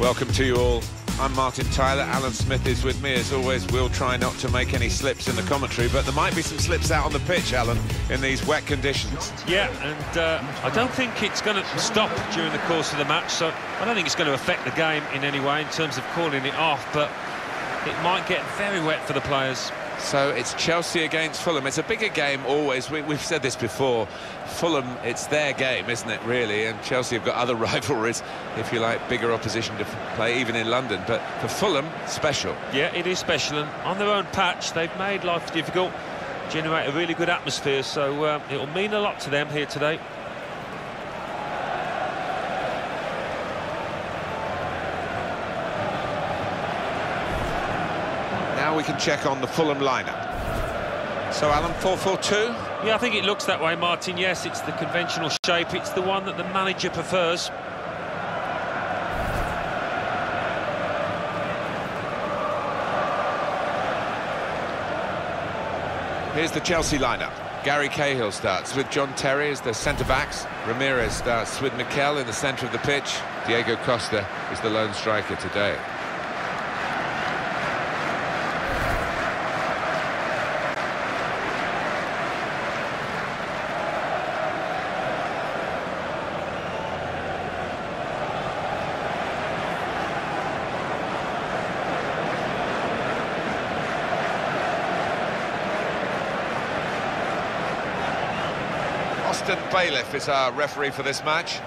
Welcome to you all. I'm Martin Tyler. Alan Smith is with me. As always, we'll try not to make any slips in the commentary, but there might be some slips out on the pitch, Alan, in these wet conditions. Yeah, and I don't think it's going to stop during the course of the match, so I don't think it's going to affect the game in any way in terms of calling it off, but it might get very wet for the players. So it's Chelsea against Fulham. It's a bigger game always. We've said this before. Fulham, it's their game, isn't it, really? And Chelsea have got other rivalries, if you like, bigger opposition to play, even in London. But for Fulham, special. Yeah, it is special. And on their own patch, they've made life difficult, generate a really good atmosphere. So it'll mean a lot to them here today. Now we can check on the Fulham lineup. So, Alan, 4-4-2? Yeah, I think it looks that way, Martin. Yes, it's the conventional shape. It's the one that the manager prefers. Here's the Chelsea lineup. Gary Cahill starts with John Terry as the centre-backs. Ramirez starts with Mikel in the centre of the pitch. Diego Costa is the lone striker today. Austin Bailiff is our referee for this match.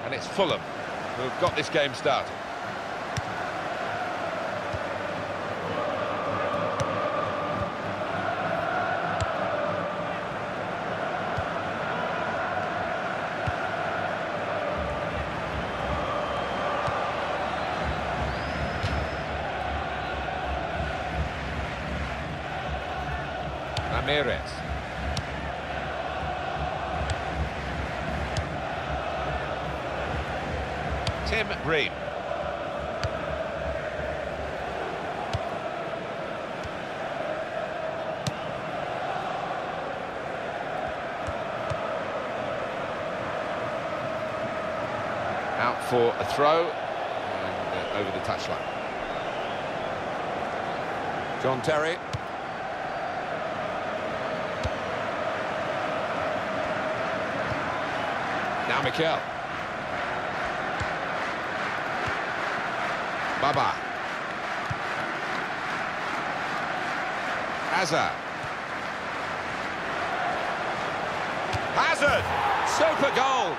And it's Fulham who have got this game started. Ramirez. Tim Ream. Out for a throw and over the touchline. John Terry. Now Mikel. Baba. Hazard. Hazard! Super goal!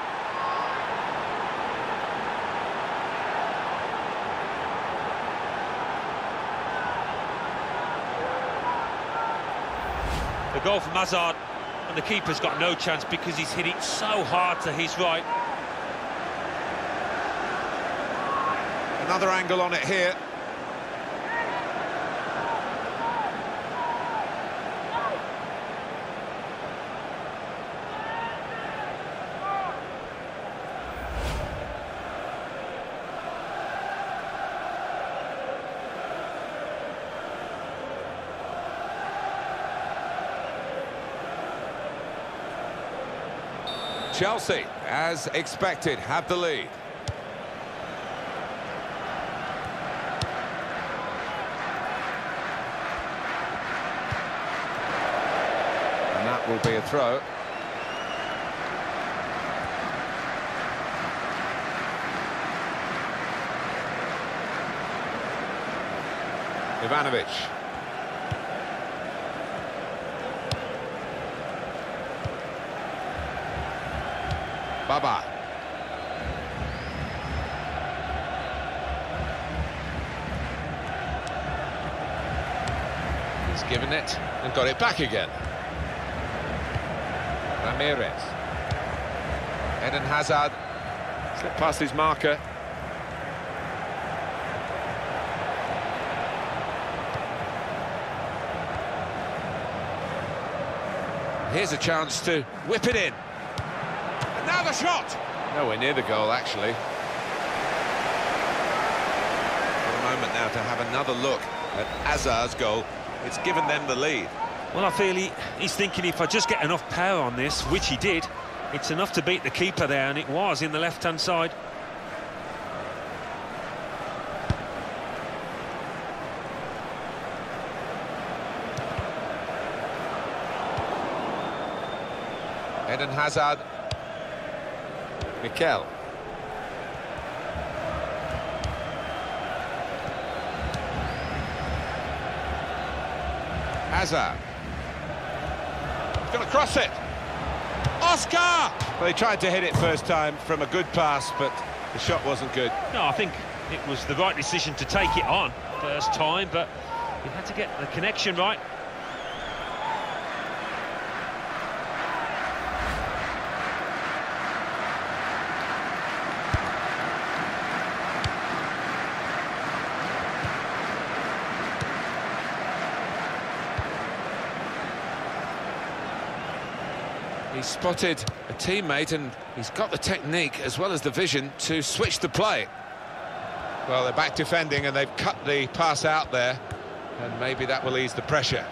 The goal from Hazard, and the keeper's got no chance because he's hit it so hard to his right. Another angle on it here. Chelsea, as expected, have the lead. And that will be a throw. Ivanovic. Baba. He's given it and got it back again. Ramirez. Eden Hazard slipped past his marker. Here's a chance to whip it in. And now the shot! Nowhere near the goal, actually. For a moment now to have another look at Hazard's goal. It's given them the lead. Well, I feel he's thinking if I just get enough power on this, which he did, it's enough to beat the keeper there, and it was in the left-hand side. Eden Hazard. Mikel. Hazard. He's going to cross it. Oscar! Well, they tried to hit it first time from a good pass, but the shot wasn't good. No, I think it was the right decision to take it on first time, but you had to get the connection right. He spotted a teammate and he's got the technique as well as the vision to switch the play. Well, they're back defending and they've cut the pass out there, and maybe that will ease the pressure.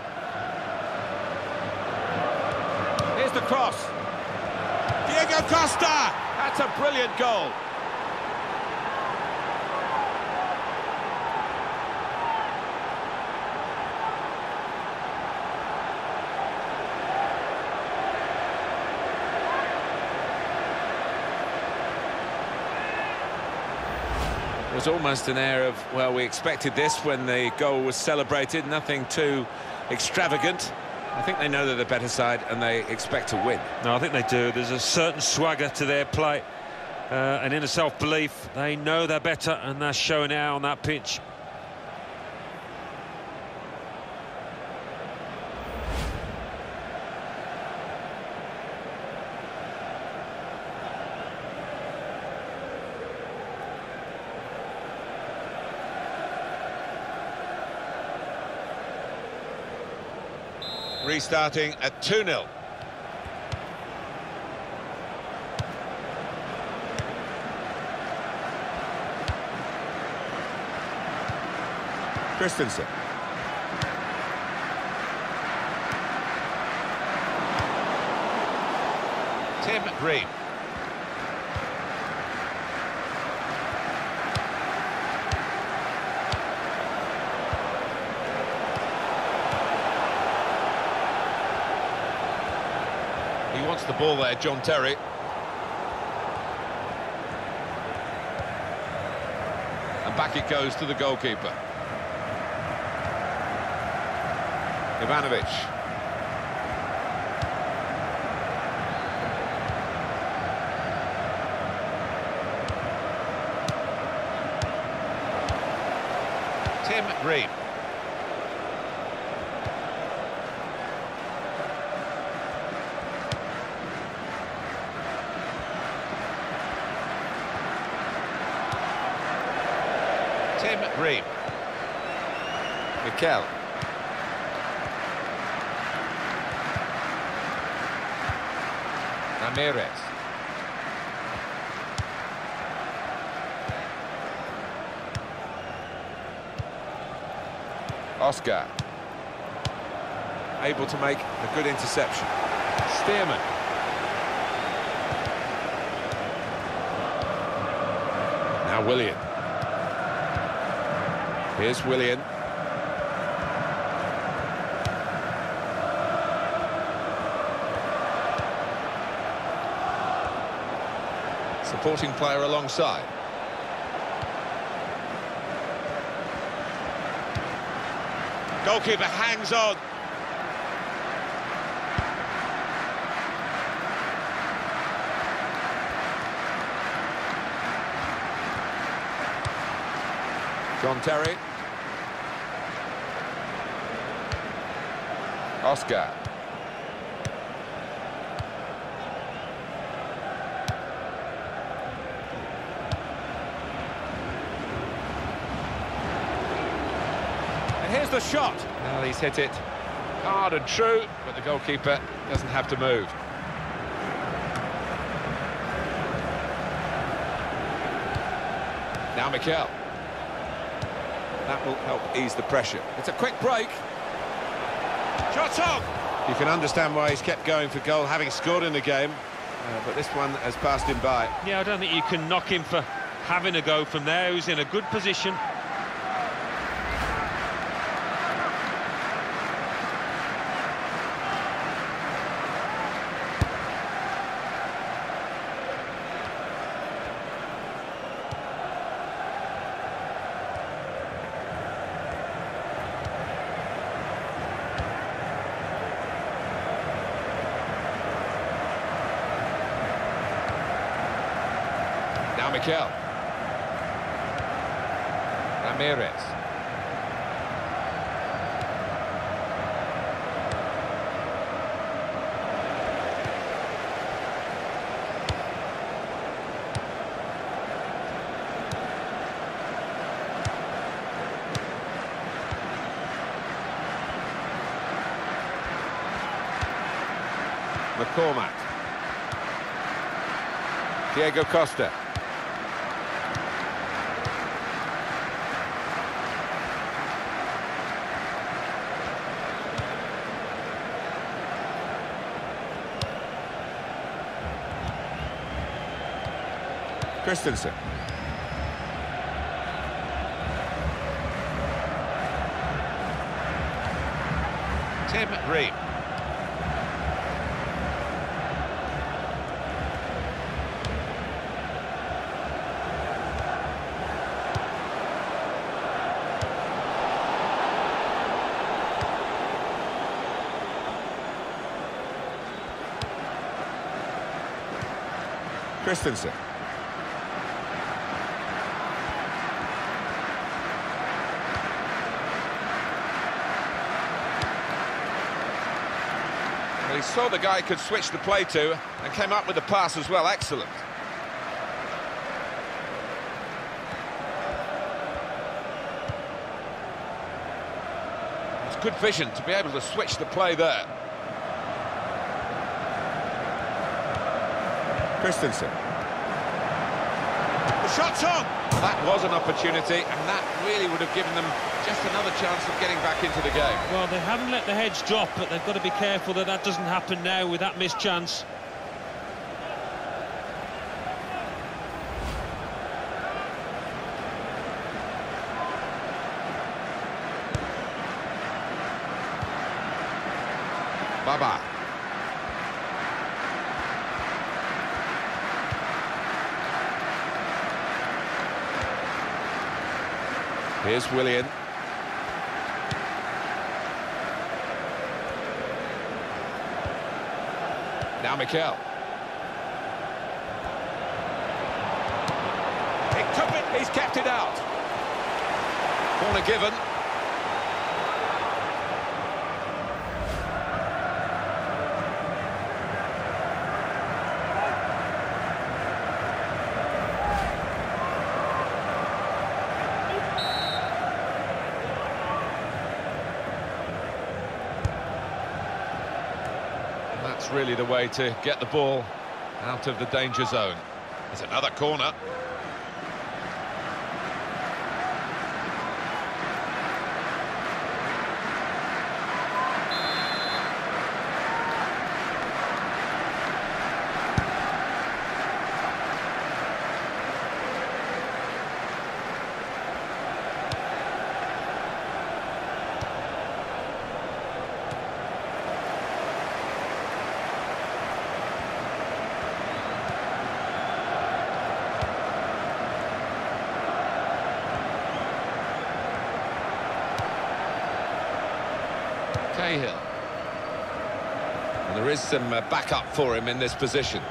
Here's the cross. Diego Costa! That's a brilliant goal. Was almost an air of, well, we expected this when the goal was celebrated, nothing too extravagant. I think they know they're the better side and they expect to win. No, I think they do. There's a certain swagger to their play, an inner self-belief. They know they're better and they're showing it out on that pitch. Restarting at 2-0. Christensen. Tim Green. He wants the ball there, John Terry. And back it goes to the goalkeeper. Ivanovic. Tim Green. Tim Green. Mikel. Ramirez. Oscar. Able to make a good interception. Stearman. Now Willian. Here's Willian. Supporting player alongside. Goalkeeper hangs on. John Terry. Oscar. And here's the shot. Well, he's hit it hard and true, but the goalkeeper doesn't have to move. Now Mikel. That will help ease the pressure. It's a quick break. Shot on! You can understand why he's kept going for goal, having scored in the game, but this one has passed him by. Yeah, I don't think you can knock him for having a go from there. He's in a good position. Now Mikel. Ramirez. McCormack. Diego Costa. Christensen. Tim Ream. Christensen. He saw the guy could switch the play to and came up with the pass as well. Excellent. It's good vision to be able to switch the play there. Christensen. The shot's on! That was an opportunity, and that really would have given them just another chance of getting back into the game. Well, they haven't let the heads drop, but they've got to be careful that that doesn't happen now with that missed chance. Baba. Here's Willian. Now Mikel. It took it, he's kept it out. Corner given. That's really the way to get the ball out of the danger zone. It's another corner. Cahill. And there is some backup for him in this position.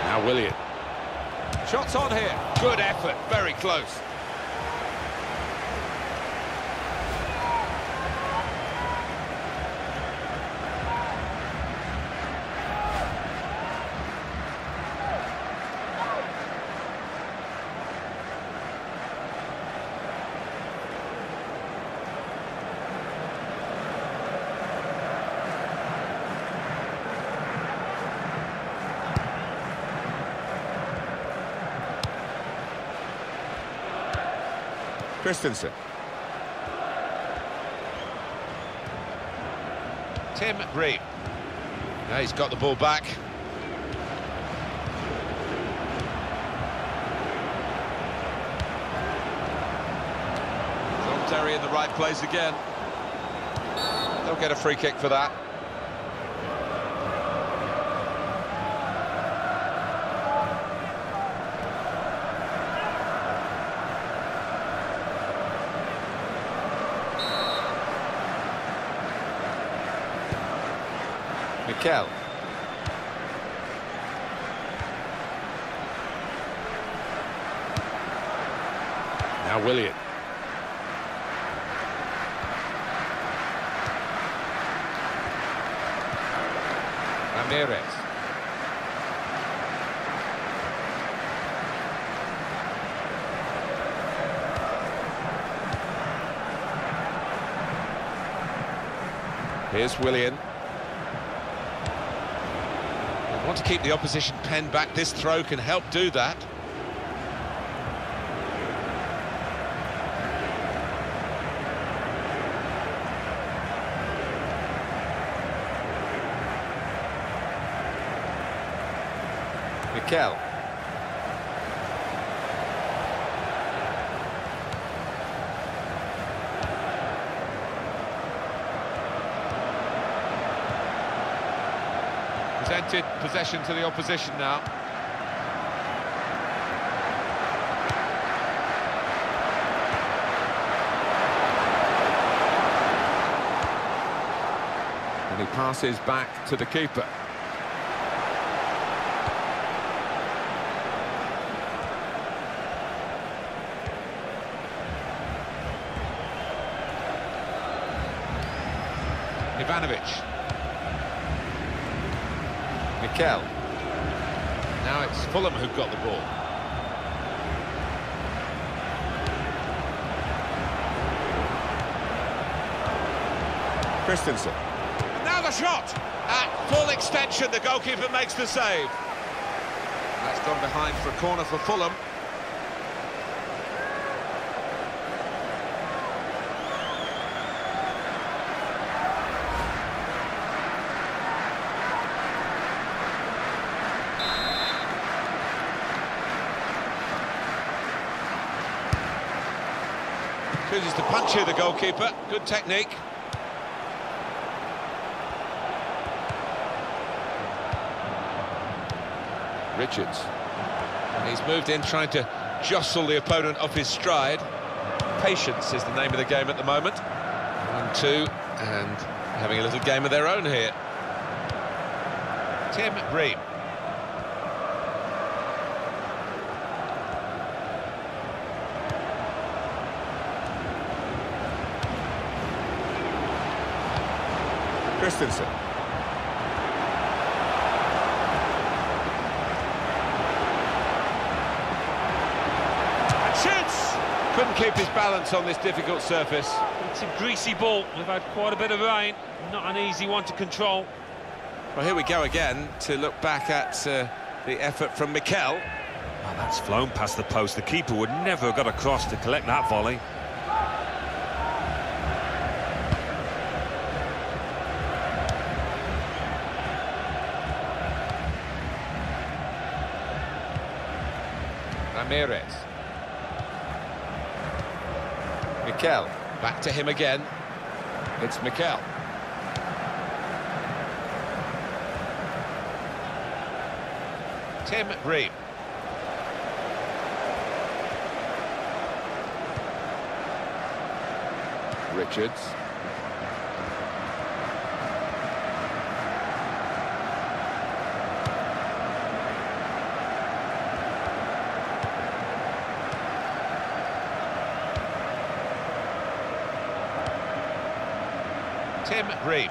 Now Willian. Shots on here. Good effort, very close. Christensen. Tim Ream. Now he's got the ball back. John Terry in the right place again. They'll get a free kick for that. Mikel. Now Willian. Ramirez. Here's Willian. Want to keep the opposition penned back. This throw can help do that. Mikel. Presented possession to the opposition now. And he passes back to the keeper. Ivanovic. Mikel. Now it's Fulham who've got the ball. Christensen. And now the shot! At full extension, the goalkeeper makes the save. That's gone behind for a corner for Fulham. Chooses to punch here, the goalkeeper. Good technique. Richards. He's moved in, trying to jostle the opponent off his stride. Patience is the name of the game at the moment. 1-2, and having a little game of their own here. Tim Ream. Christensen. And shoots! Couldn't keep his balance on this difficult surface. It's a greasy ball. We've had quite a bit of rain. Not an easy one to control. Well, here we go again to look back at the effort from Mikel. Oh, that's flown past the post. The keeper would never have got across to collect that volley. Ramirez. Mikel. Back to him again. It's Mikel. Tim Ream. Richards. Tim Ream.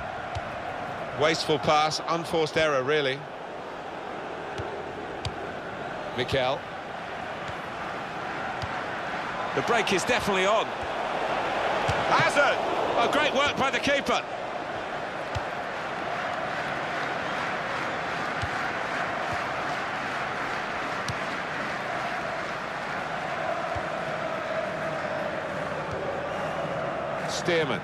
Wasteful pass, unforced error, really. Mikel. The break is definitely on. Hazard! Oh, great work by the keeper. Stearman.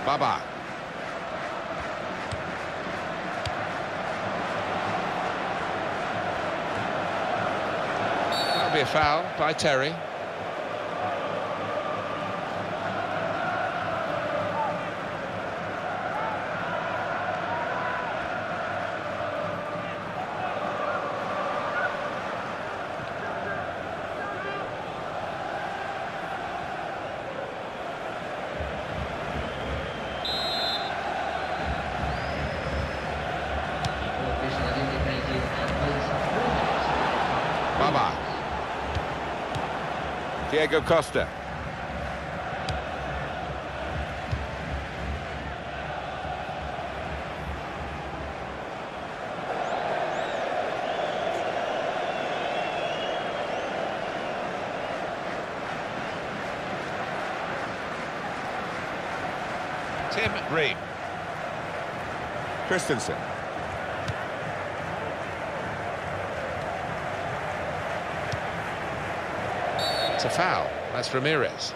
Baba. That'll be a foul by Terry. Baba. Diego Costa. Tim Ream. Christensen. It's a foul. That's Ramirez.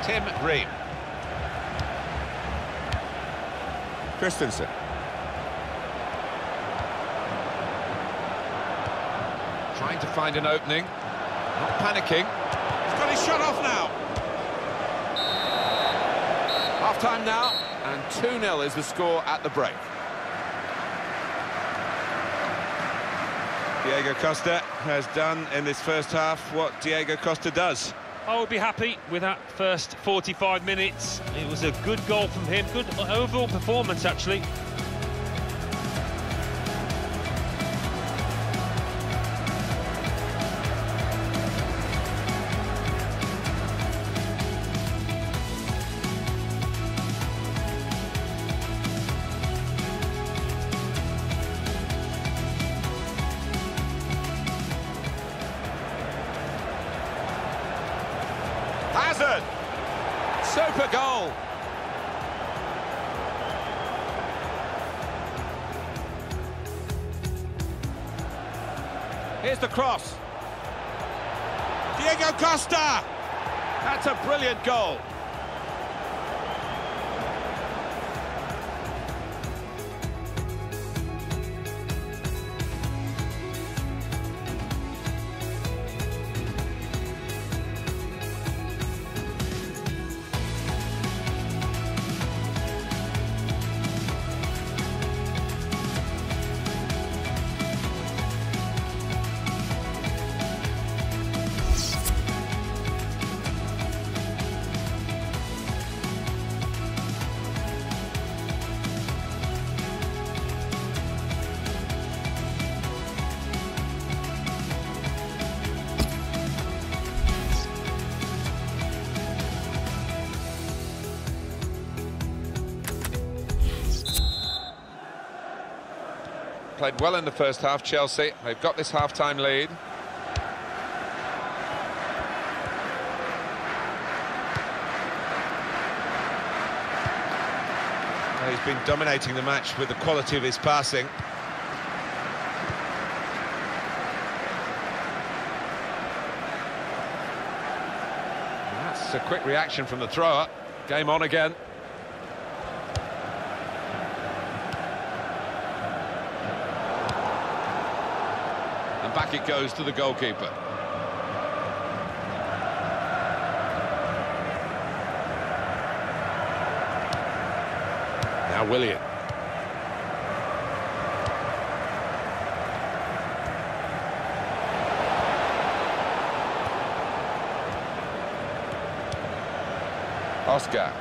Tim Ream. Christensen. Trying to find an opening. Not panicking. He's got his shot off now. Half-time now, and 2-0 is the score at the break. Diego Costa has done in this first half what Diego Costa does. I would be happy with that first 45 minutes. It was a good goal from him, good overall performance actually. Hazard! Super goal! Here's the cross. Diego Costa! That's a brilliant goal. Played well in the first half, Chelsea. They've got this half-time lead. He's been dominating the match with the quality of his passing. And that's a quick reaction from the thrower. Game on again. And back it goes to the goalkeeper. Now Willian. Oscar.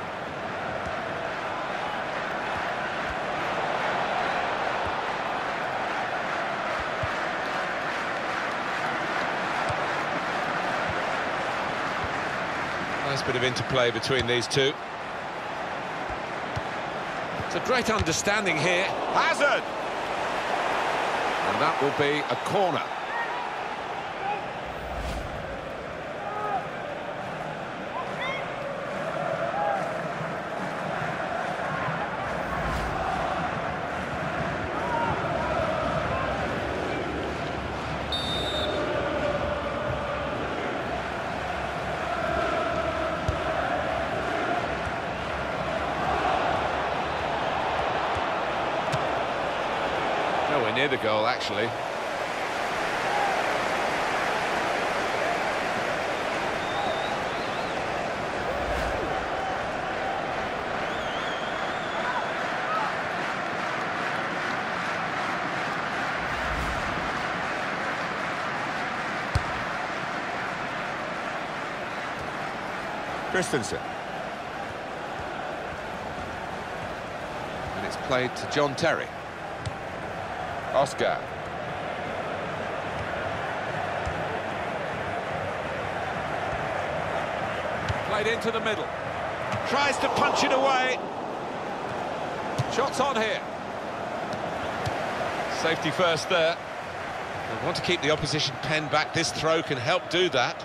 Nice bit of interplay between these two. It's a great understanding here. Hazard! And that will be a corner. Nowhere near the goal, actually. Christensen. And it's played to John Terry. Oscar. Played into the middle. Tries to punch it away. Shots on here. Safety first there. They want to keep the opposition pen back. This throw can help do that.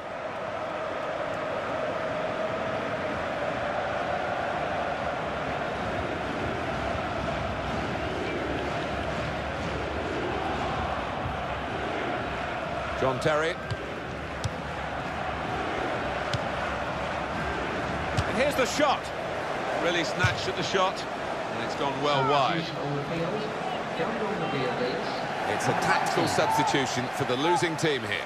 John Terry. And here's the shot. Really snatched at the shot, and it's gone well wide. It's a tactical substitution for the losing team here.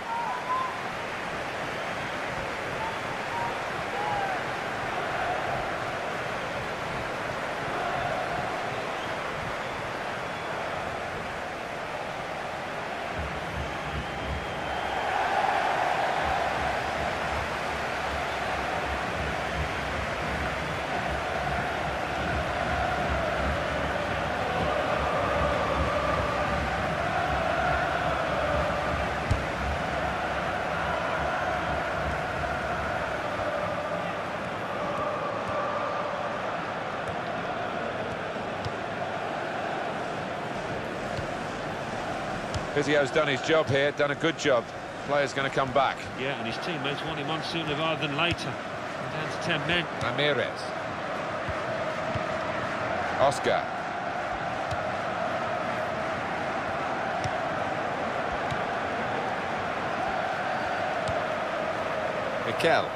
Vizio's done his job here, done a good job. Player's going to come back. Yeah, and his teammates want him on sooner rather than later. We're down to 10 men. Ramirez. Oscar. Mikel.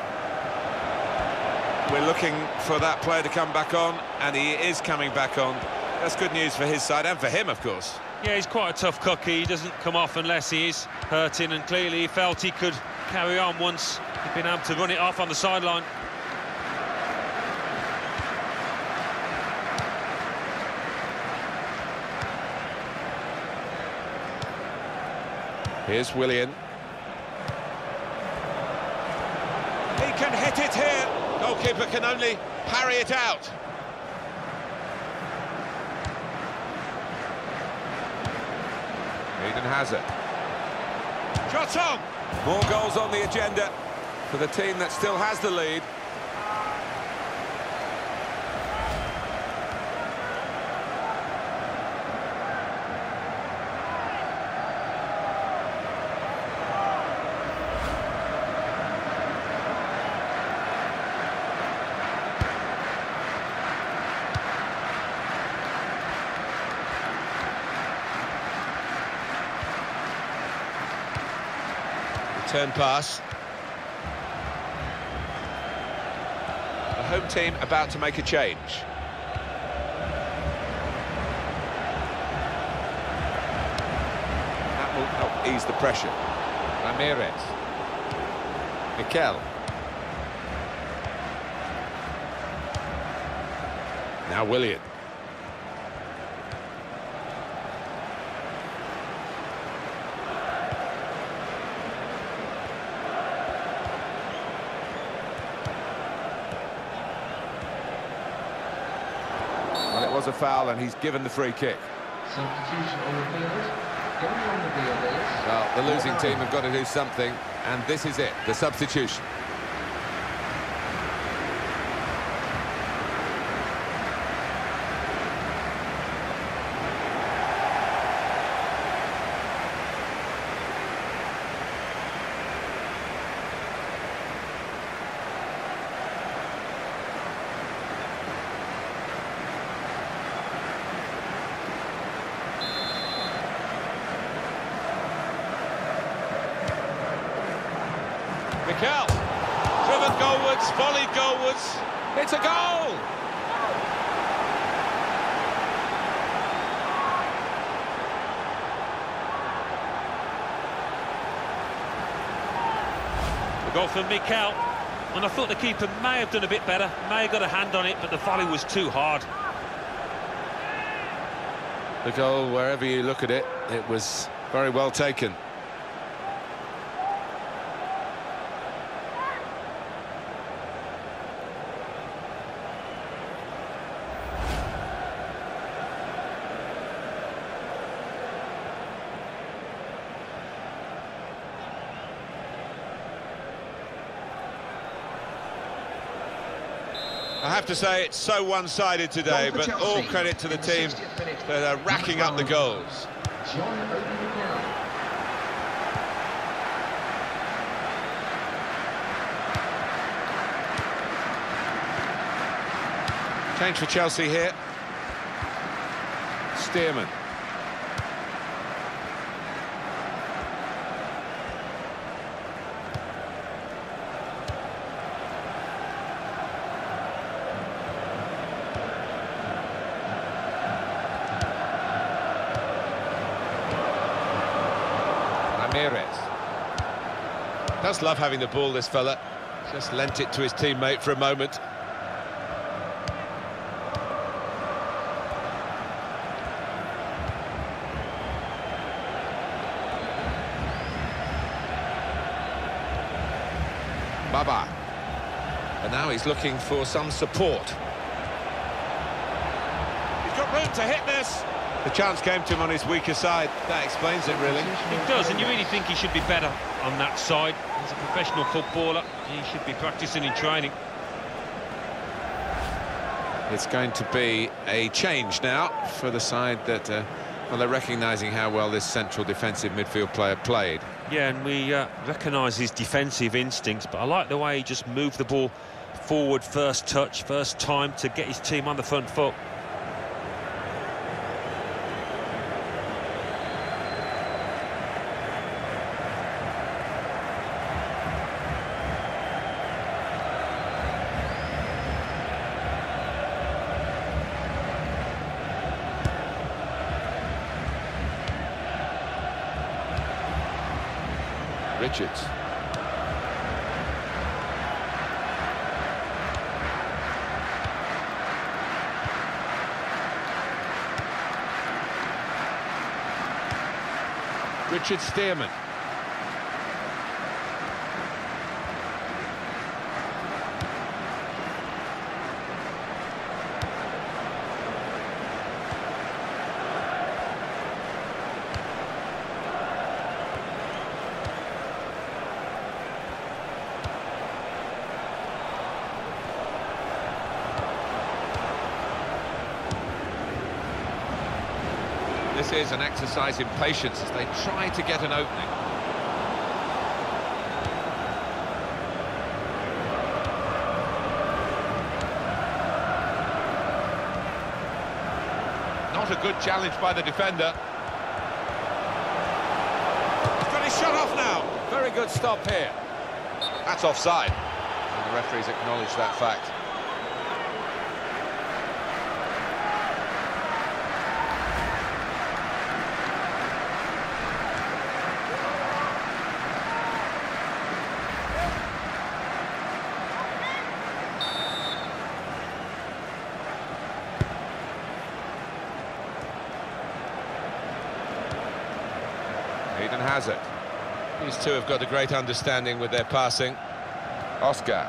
We're looking for that player to come back on, and he is coming back on. That's good news for his side, and for him, of course. Yeah, he's quite a tough cookie. He doesn't come off unless he is hurting, and clearly he felt he could carry on once he'd been able to run it off on the sideline. Here's Willian. He can hit it here. Goalkeeper can only parry it out. Eden Hazard. Shot on! More goals on the agenda for the team that still has the lead. Turn pass. The home team about to make a change. That will help ease the pressure. Ramirez. Mikel. Now Willian. Well, it was a foul and he's given the free kick. Substitution on the field. Going on the field is... Well, the losing team have got to do something, and this is it, the substitution. Mikel, driven goalwards, volleyed goalwards, it's a goal! The goal from Mikel, and I thought the keeper may have done a bit better, may have got a hand on it, but the volley was too hard. The goal, wherever you look at it, it was very well taken. I have to say it's so one-sided today, but all credit to the team that are racking up the goals. Change for Chelsea here. Stearman. Ramirez. Does love having the ball, this fella. Just lent it to his teammate for a moment. Baba. And now he's looking for some support. He's got room to hit this. The chance came to him on his weaker side. That explains it, really. It does, and you really think he should be better on that side. He's a professional footballer. He should be practicing in training. It's going to be a change now for the side that, well, they're recognising how well this central defensive midfield player played. Yeah, and we recognise his defensive instincts, but I like the way he just moved the ball forward, first touch, first time to get his team on the front foot. Richards. Richard Stearman. This is an exercise in patience as they try to get an opening. Not a good challenge by the defender. He's got his shot off now. Very good stop here. That's offside. And the referee's acknowledged that fact. Eden Hazard. These two have got a great understanding with their passing. Oscar.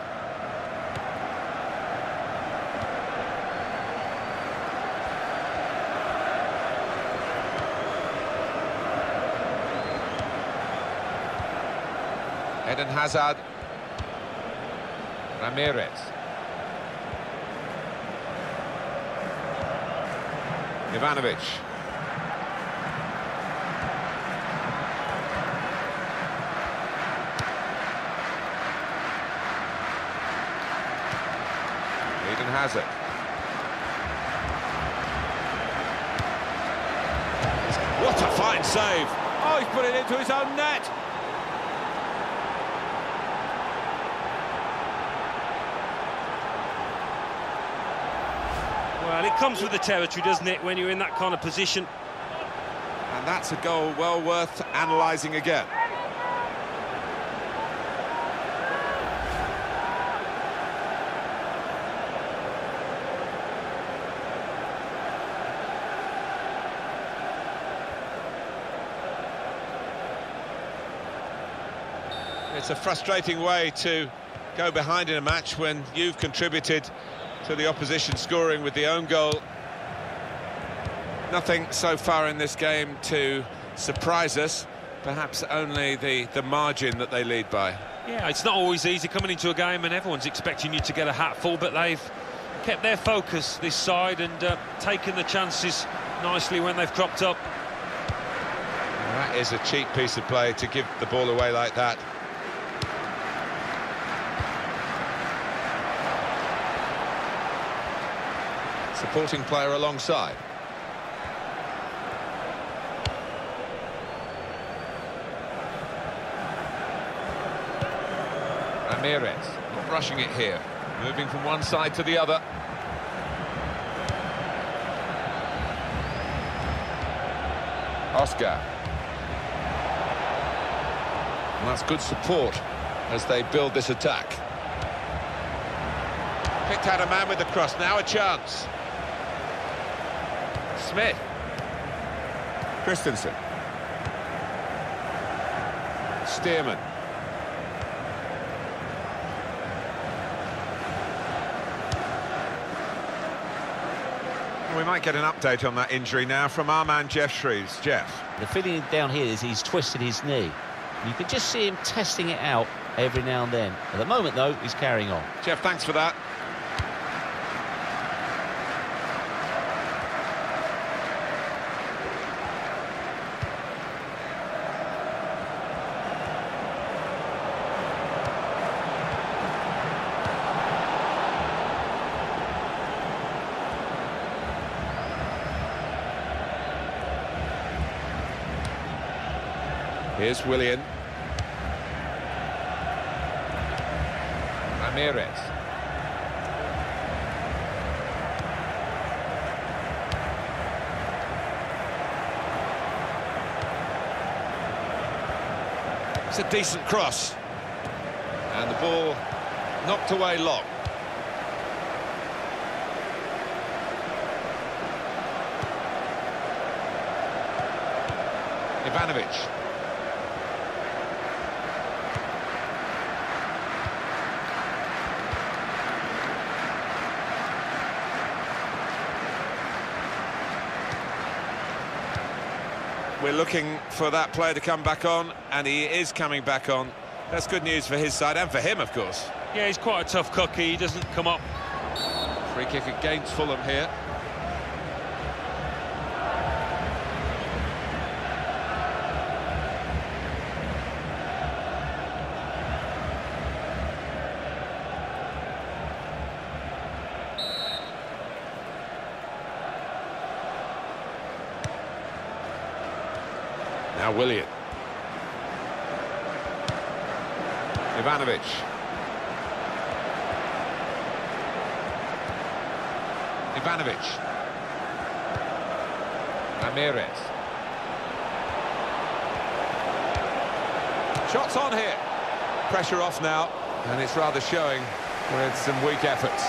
Eden Hazard. Ramirez. Ivanovic. Eden Hazard. What a fine save! Oh, he's put it into his own net! Well, it comes with the territory, doesn't it, when you're in that kind of position? And that's a goal well worth analysing again. It's a frustrating way to go behind in a match when you've contributed to the opposition scoring with the own goal. Nothing so far in this game to surprise us, perhaps only the margin that they lead by. Yeah, it's not always easy coming into a game and everyone's expecting you to get a hatful, but they've kept their focus this side and taken the chances nicely when they've cropped up. That is a cheap piece of play to give the ball away like that. Supporting player alongside. Ramirez, not rushing it here, moving from one side to the other. Oscar. And that's good support as they build this attack. Picked out a man with the cross, now a chance. Smith. Christensen. Stearman. We might get an update on that injury now from our man Jeff Shreves. Jeff. The feeling down here is he's twisted his knee. You can just see him testing it out every now and then. At the moment, though, he's carrying on. Jeff, thanks for that. Here's Willian. Ramirez. It's a decent cross. And the ball knocked away long. Ivanovic. We're looking for that player to come back on, and he is coming back on. That's good news for his side, and for him, of course. Yeah, he's quite a tough cookie, he doesn't come up. Free kick against Fulham here. Now Willian. Ivanovic. Ivanovic. Ramirez. Shots on here. Pressure off now, and it's rather showing with some weak efforts.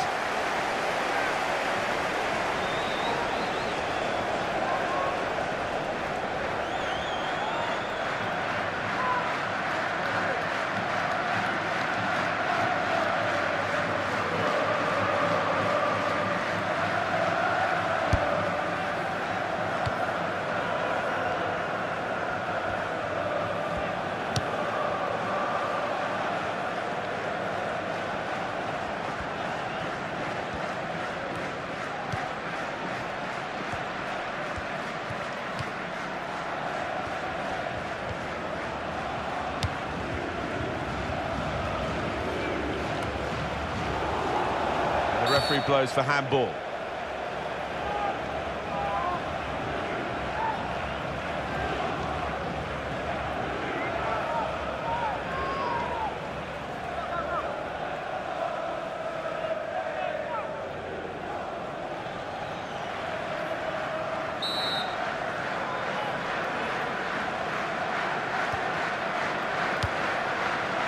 The referee blows for handball.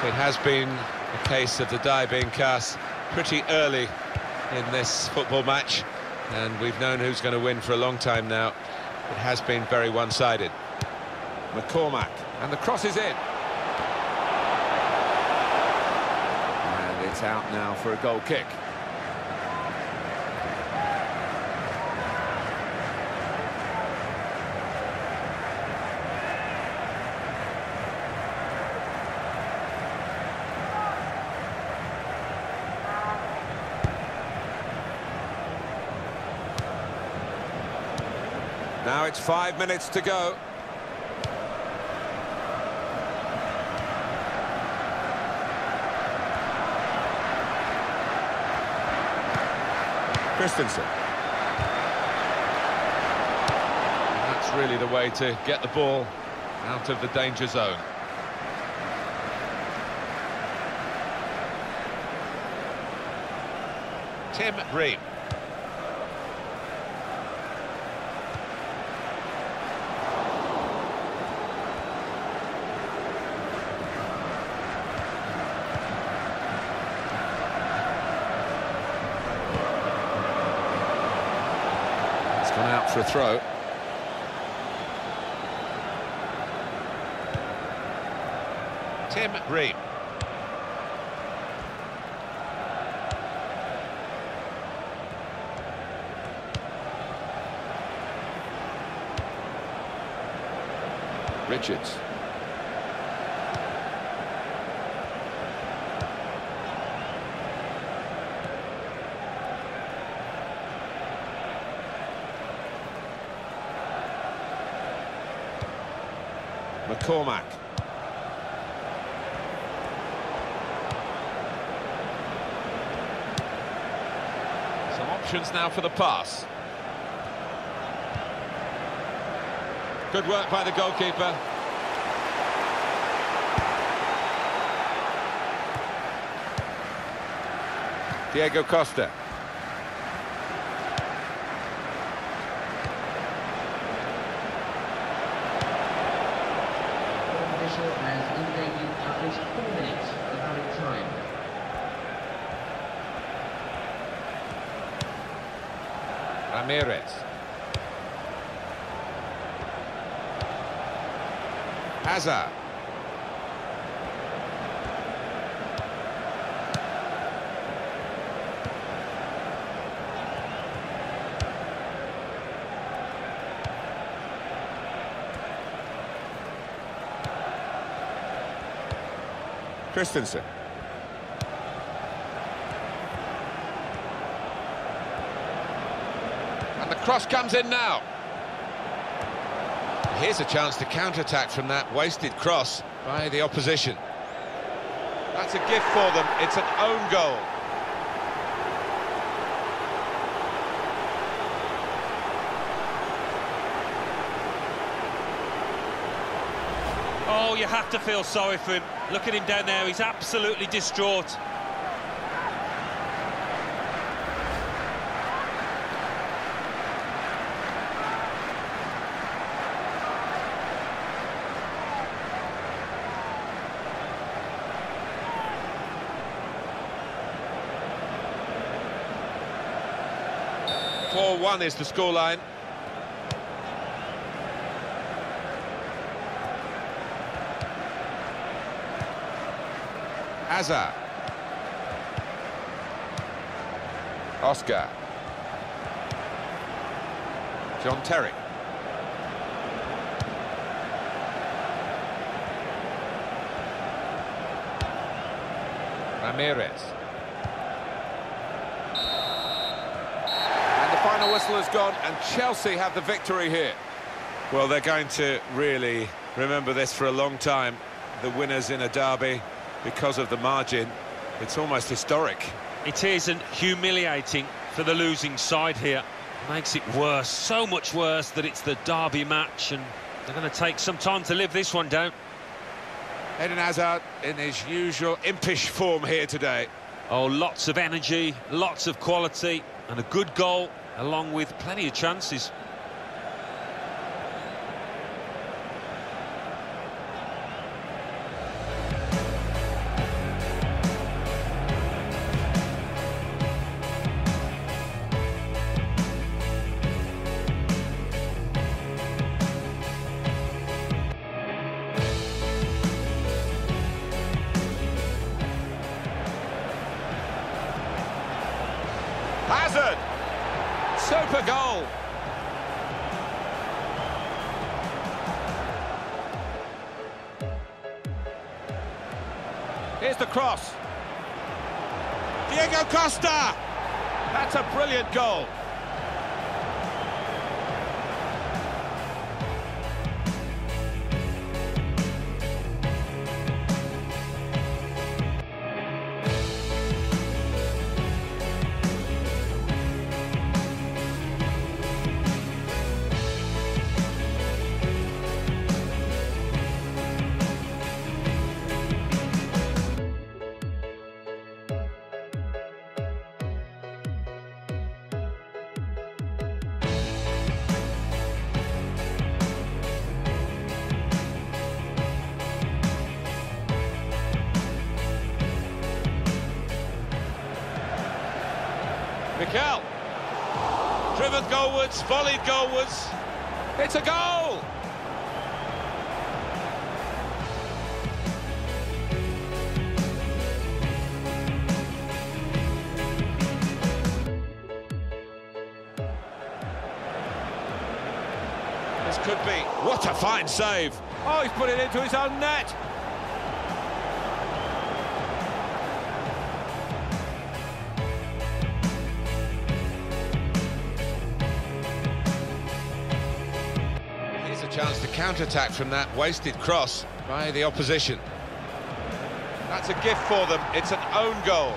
It has been a case of the die being cast pretty early in this football match, and we've known who's going to win for a long time now. It has been very one-sided. McCormack, and the cross is in. And it's out now for a goal kick. Now it's 5 minutes to go. Christensen. And that's really the way to get the ball out of the danger zone. Tim Ream. Gone out for a throw. Tim Ream. Richards. McCormack. Some options now for the pass. Good work by the goalkeeper. Diego Costa. Has indicated at least 4 minutes of added time. Ramirez. Hazard. Christensen. And the cross comes in now. Here's a chance to counter-attack from that wasted cross by the opposition. That's a gift for them. It's an own goal. Oh, Oh, you have to feel sorry for him. Look at him down there, he's absolutely distraught. One is the scoreline. Hazard. Oscar. John Terry. Ramirez. Final whistle has gone and Chelsea have the victory here. Well, they're going to really remember this for a long time. The winners in a derby because of the margin. It's almost historic. It is, and humiliating for the losing side here. Makes it worse, so much worse that it's the derby match, and they're going to take some time to live this one down. Eden Hazard in his usual impish form here today. Oh, lots of energy, lots of quality, and a good goal, along with plenty of chances. Hazard! Super goal! Here's the cross. Diego Costa! That's a brilliant goal. Mikel, driven goalwards, volleyed goalwards, it's a goal! This could be, what a fine save! Oh, he's put it into his own net! Chance to counter-attack from that wasted cross by the opposition. That's a gift for them. It's an own goal.